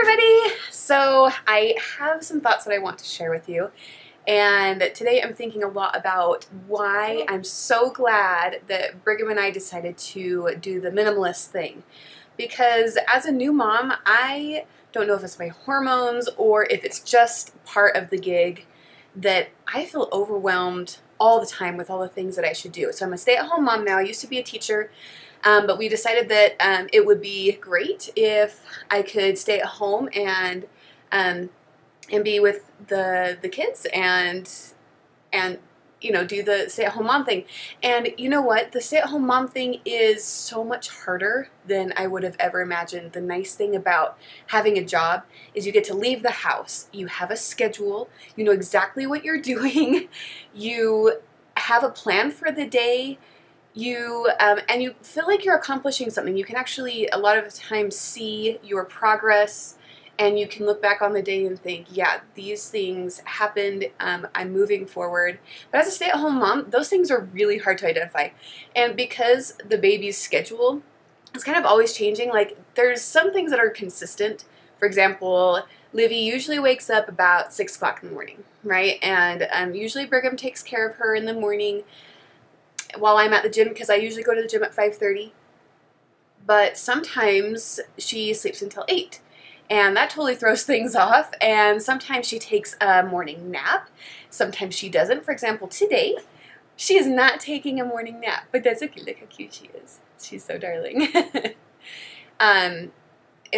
everybody! So I have some thoughts that I want to share with you, and today I'm thinking a lot about why I'm so glad that Brigham and I decided to do the minimalist thing. Because as a new mom, I don't know if it's my hormones or if it's just part of the gig that I feel overwhelmed all the time with all the things that I should do. So I'm a stay-at-home mom now. I used to be a teacher. But we decided that it would be great if I could stay at home and be with the kids and you know, do the stay-at-home mom thing. And you know what? The stay-at-home mom thing is so much harder than I would have ever imagined. The nice thing about having a job is you get to leave the house. You have a schedule. You know exactly what you're doing. You have a plan for the day. And you feel like you're accomplishing something. You can actually, a lot of the time, see your progress, and you can look back on the day and think, yeah, these things happened, I'm moving forward. But as a stay-at-home mom, those things are really hard to identify. And because the baby's schedule is kind of always changing, like there's some things that are consistent. For example, Livy usually wakes up about 6 o'clock in the morning, right? And usually Brigham takes care of her in the morning while I'm at the gym, because I usually go to the gym at 5:30, but sometimes she sleeps until 8, and that totally throws things off. And sometimes she takes a morning nap, sometimes she doesn't. For example, today she is not taking a morning nap, but that's okay. Look how cute she is. She's so darling. And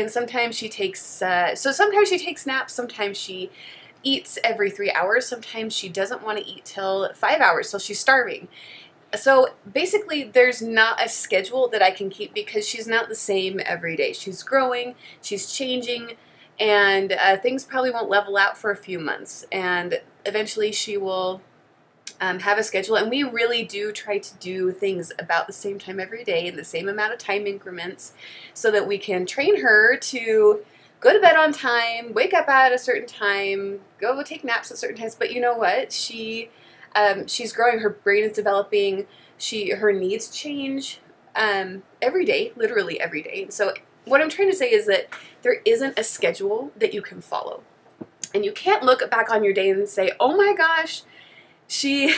sometimes she takes sometimes she takes naps, sometimes she eats every 3 hours, sometimes she doesn't want to eat till 5 hours, so she's starving. So basically there's not a schedule that I can keep because she's not the same every day. She's growing, she's changing, and things probably won't level out for a few months. And eventually she will have a schedule, and we really do try to do things about the same time every day in the same amount of time increments so that we can train her to go to bed on time, wake up at a certain time, go take naps at certain times. But you know what? She's growing, her brain is developing, her needs change every day, literally every day. So what I'm trying to say is that there isn't a schedule that you can follow. And you can't look back on your day and say, oh my gosh, we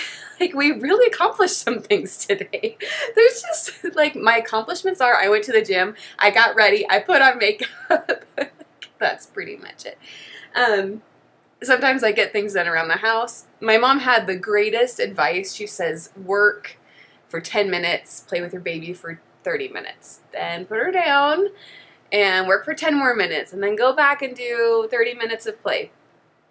really accomplished some things today. There's just, like, my accomplishments are, I went to the gym, I got ready, I put on makeup. That's pretty much it. Sometimes I get things done around the house. My mom had the greatest advice. She says, work for 10 minutes, play with your baby for 30 minutes. Then put her down and work for 10 more minutes, and then go back and do 30 minutes of play.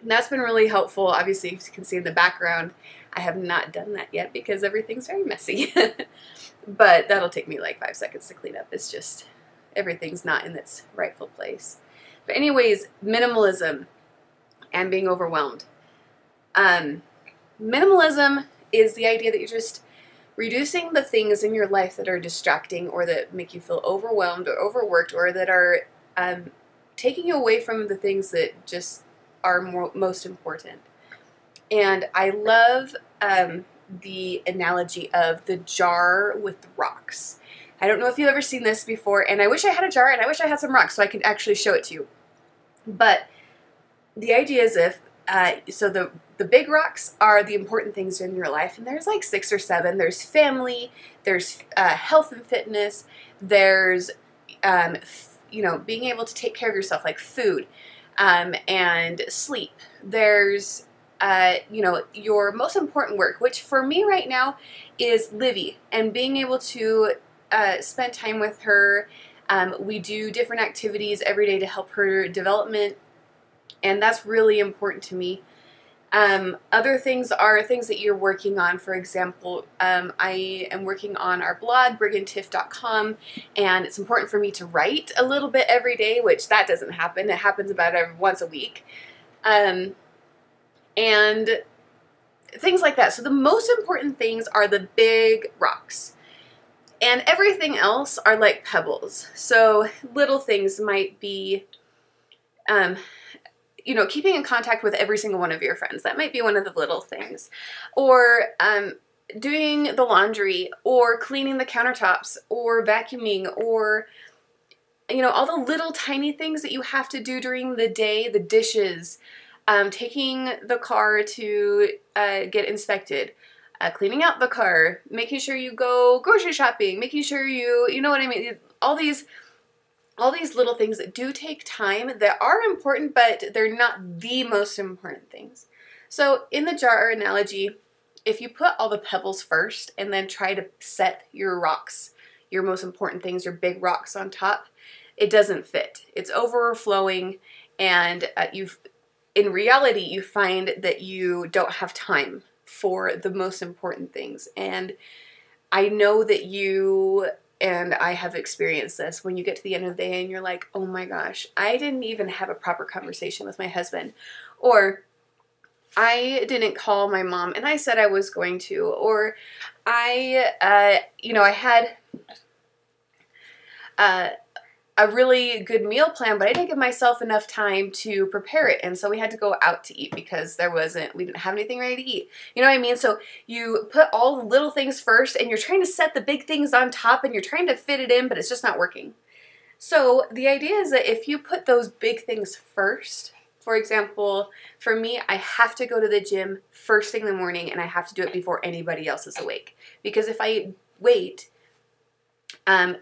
And that's been really helpful. Obviously, as you can see in the background, I have not done that yet because everything's very messy. But that'll take me like 5 seconds to clean up. It's just, everything's not in its rightful place. But anyways, minimalism and being overwhelmed. Minimalism is the idea that you're just reducing the things in your life that are distracting or that make you feel overwhelmed or overworked, or that are taking you away from the things that just are most important. And I love the analogy of the jar with rocks. I don't know if you've ever seen this before, and I wish I had a jar and I wish I had some rocks so I could actually show it to you. But the idea is so the big rocks are the important things in your life, and there's like 6 or 7. There's family, there's health and fitness, there's you know, being able to take care of yourself, like food and sleep. There's you know, your most important work, which for me right now is Livy, and being able to spend time with her. We do different activities every day to help her development, and that's really important to me. Other things are things that you're working on. For example, I am working on our blog, brigandtiff.com, and it's important for me to write a little bit every day, which that doesn't happen. It happens about once a week. And things like that. So the most important things are the big rocks. And everything else are like pebbles. So little things might be you know, keeping in contact with every single one of your friends. That might be one of the little things. Or doing the laundry, or cleaning the countertops, or vacuuming, or you know, all the little tiny things that you have to do during the day, the dishes, taking the car to get inspected, cleaning out the car, making sure you go grocery shopping, making sure you know what I mean? All these little things that do take time that are important, but they're not the most important things. So in the jar analogy, if you put all the pebbles first and then try to set your rocks, your most important things, your big rocks on top, it doesn't fit. It's overflowing, and in reality, you find that you don't have time for the most important things. And I know that you and I have experienced this when you get to the end of the day and you're like, oh my gosh, I didn't even have a proper conversation with my husband, or I didn't call my mom and I said I was going to, or you know, I had a really good meal plan, but I didn't give myself enough time to prepare it, and so we had to go out to eat because we didn't have anything ready to eat. You know what I mean? So you put all the little things first, and you're trying to set the big things on top, and you're trying to fit it in, but it's just not working. So the idea is that if you put those big things first, for example, for me, I have to go to the gym first thing in the morning, and I have to do it before anybody else is awake. Because if I wait,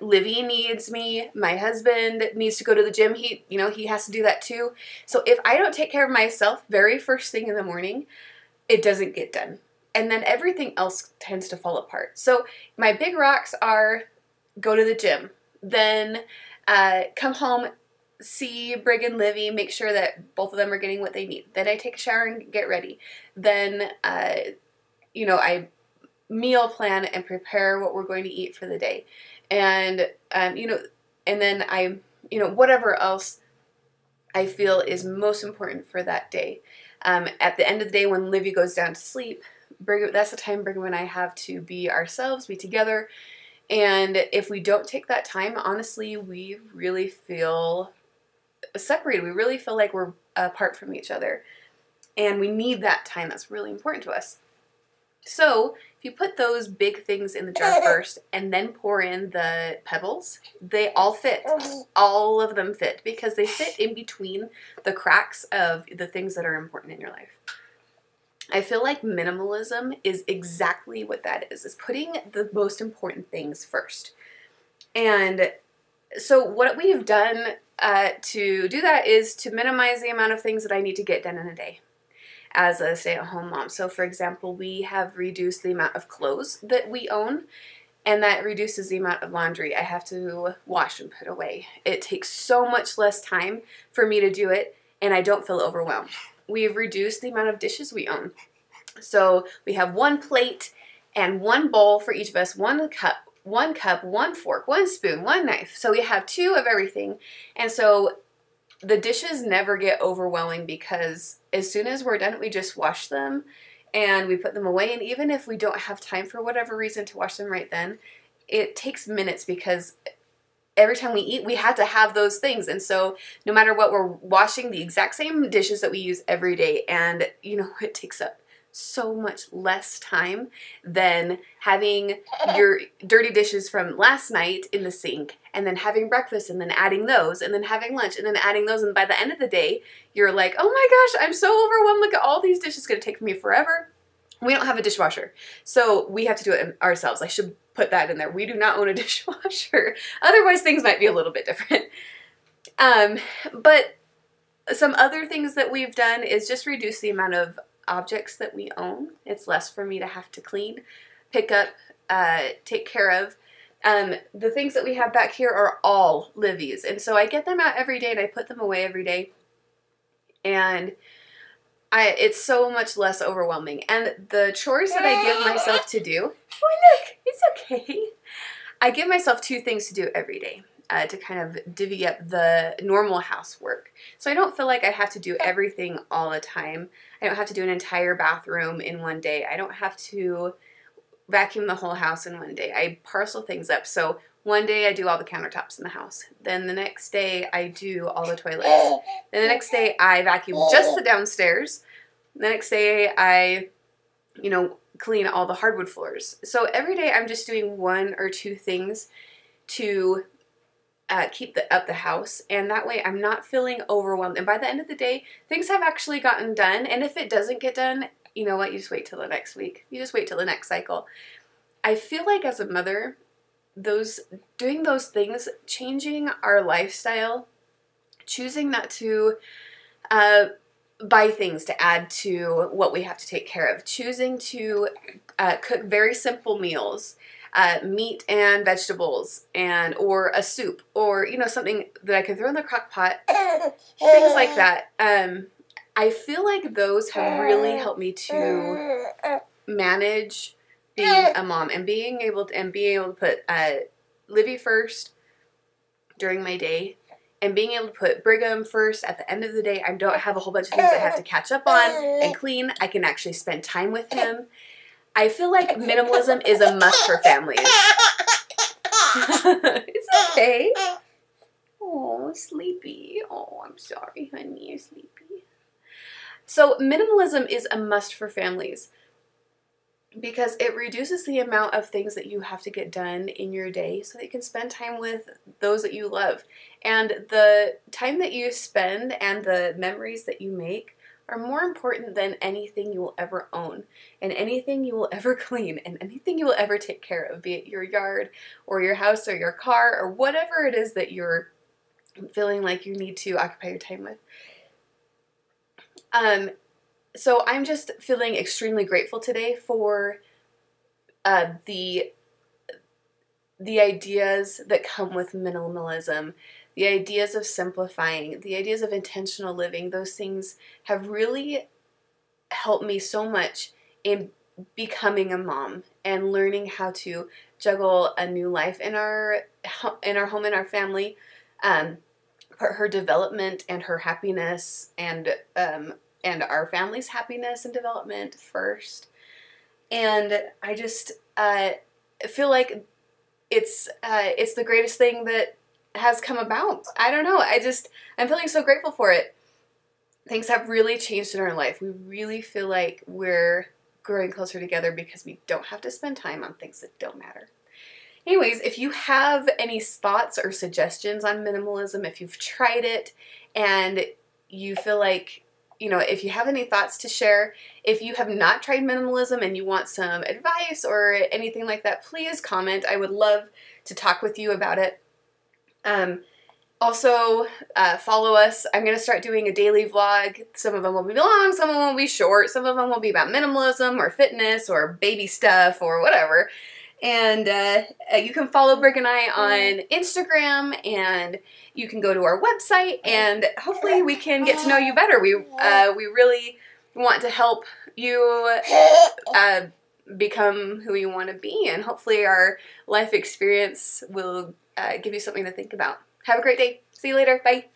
Livy needs me, my husband needs to go to the gym, he has to do that too. So if I don't take care of myself very first thing in the morning, it doesn't get done. And then everything else tends to fall apart. So my big rocks are go to the gym, then come home, see Brig and Livy, make sure that both of them are getting what they need. Then I take a shower and get ready. Then, you know, I meal plan and prepare what we're going to eat for the day. And, you know, and then you know, whatever else I feel is most important for that day. At the end of the day, when Livy goes down to sleep, that's the time Brigham and I have to be ourselves, be together. And if we don't take that time, honestly, we really feel separated. We really feel like we're apart from each other. And we need that time. That's really important to us. So if you put those big things in the jar first and then pour in the pebbles, they all fit. All of them fit because they fit in between the cracks of the things that are important in your life. I feel like minimalism is exactly what that is putting the most important things first. And so what we've done to do that is to minimize the amount of things that I need to get done in a day as a stay-at-home mom. So for example, we have reduced the amount of clothes that we own, and that reduces the amount of laundry I have to wash and put away. It takes so much less time for me to do it, and I don't feel overwhelmed. We've reduced the amount of dishes we own. So we have one plate and one bowl for each of us, one cup, one fork, one spoon, one knife. So we have two of everything. And so the dishes never get overwhelming because as soon as we're done, we just wash them and we put them away. And even if we don't have time for whatever reason to wash them right then, it takes minutes because every time we eat, we have to have those things. And so no matter what, we're washing the exact same dishes that we use every day. And, you know, it takes up so much less time than having your dirty dishes from last night in the sink and then having breakfast and then adding those and then having lunch and then adding those. And by the end of the day, you're like, oh my gosh, I'm so overwhelmed. Look at all these dishes. It's going to take me forever. We don't have a dishwasher, so we have to do it ourselves. I should put that in there. We do not own a dishwasher. Otherwise, things might be a little bit different. But some other things that we've done is just reduce the amount of objects that we own. It's less for me to have to clean, pick up, take care of. The things that we have back here are all Livy's, and so I get them out every day and I put them away every day, and it's so much less overwhelming. And the chores that I give myself to do, oh look, it's okay. I give myself 2 things to do every day to kind of divvy up the normal housework. So I don't feel like I have to do everything all the time. I don't have to do an entire bathroom in one day. I don't have to vacuum the whole house in one day. I parcel things up. So one day I do all the countertops in the house. Then the next day I do all the toilets. Then the next day I vacuum just the downstairs. The next day I, you know, clean all the hardwood floors. So every day I'm just doing 1 or 2 things to keep up the house, and that way I'm not feeling overwhelmed. And by the end of the day, things have actually gotten done. And if it doesn't get done, you know what? You just wait till the next week. You just wait till the next cycle. I feel like as a mother, doing those things, changing our lifestyle, choosing not to buy things to add to what we have to take care of, choosing to cook very simple meals, meat and vegetables, or a soup, or something that I can throw in the crock pot, things like that. I feel like those have really helped me to manage being a mom and being able to put Livy first during my day, and being able to put Brigham first at the end of the day. I don't have a whole bunch of things I have to catch up on and clean. I can actually spend time with him. I feel like minimalism is a must for families. It's okay. Oh, sleepy. Oh, I'm sorry, honey, you're sleepy. So minimalism is a must for families because it reduces the amount of things that you have to get done in your day so that you can spend time with those that you love. And the time that you spend and the memories that you make are more important than anything you will ever own, and anything you will ever clean, and anything you will ever take care of, be it your yard or your house or your car or whatever it is that you're feeling like you need to occupy your time with. So I'm just feeling extremely grateful today for the ideas that come with minimalism, the ideas of simplifying, the ideas of intentional living. Those things have really helped me so much in becoming a mom and learning how to juggle a new life in our home, in our family, put her development and her happiness and our family's happiness and development first. And I just feel like it's the greatest thing that has come about. I don't know. I'm feeling so grateful for it. Things have really changed in our life. We really feel like we're growing closer together because we don't have to spend time on things that don't matter. Anyways, if you have any thoughts or suggestions on minimalism, if you've tried it and you feel like, if you have any thoughts to share, if you have not tried minimalism and you want some advice or anything like that, please comment. I would love to talk with you about it. Also, follow us. I'm going to start doing a daily vlog. Some of them will be long, some of them will be short, some of them will be about minimalism or fitness or baby stuff or whatever. And you can follow Brig and I on Instagram, and you can go to our website, and hopefully we can get to know you better. We really want to help you become who you want to be, and hopefully our life experience will give you something to think about. Have a great day. See you later. Bye.